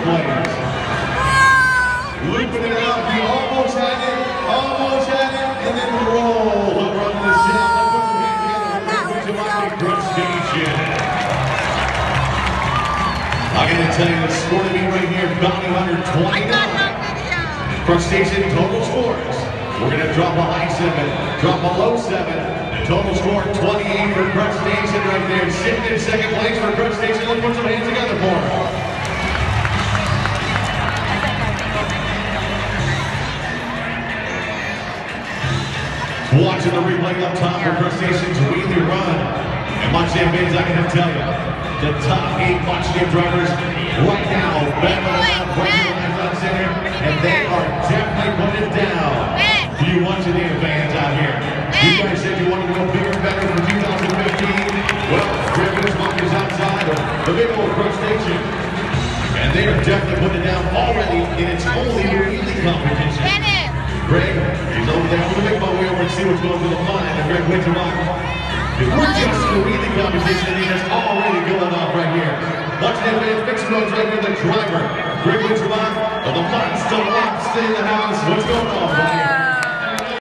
place. Looping it up, he almost had it, and then roll over onto the shelf. Put some hands together for Crush Station. I'm going to tell you the score to be right here, Bounty Hunter 29. Crush Station total scores. We're going to drop a high 7, drop a low 7. The total score 28 for Crush Station right there. Sitting in second place for Crush Station. Let's put some hands together for him. Watching the replay up top for Crush Station's wheelie run. And Montana fans, I can tell you, the top 8 Montana drivers right now battling out on center, and they are definitely putting it down. You Montana fans out here, you guys said you wanted to go bigger and better for 2015. Well, Griffith's is outside of the big old Crush Station, and they are definitely putting it down already in its only wheelie competition. Greg, he's over there. We'll make my way over and see what's going through the line. And Greg Winterlock. If we're just in the wheelie competition, he is already going off right here. Watching that man fixing those right here, the driver. Greg Winterlock of the Monster Lobster in the house. What's going on, buddy?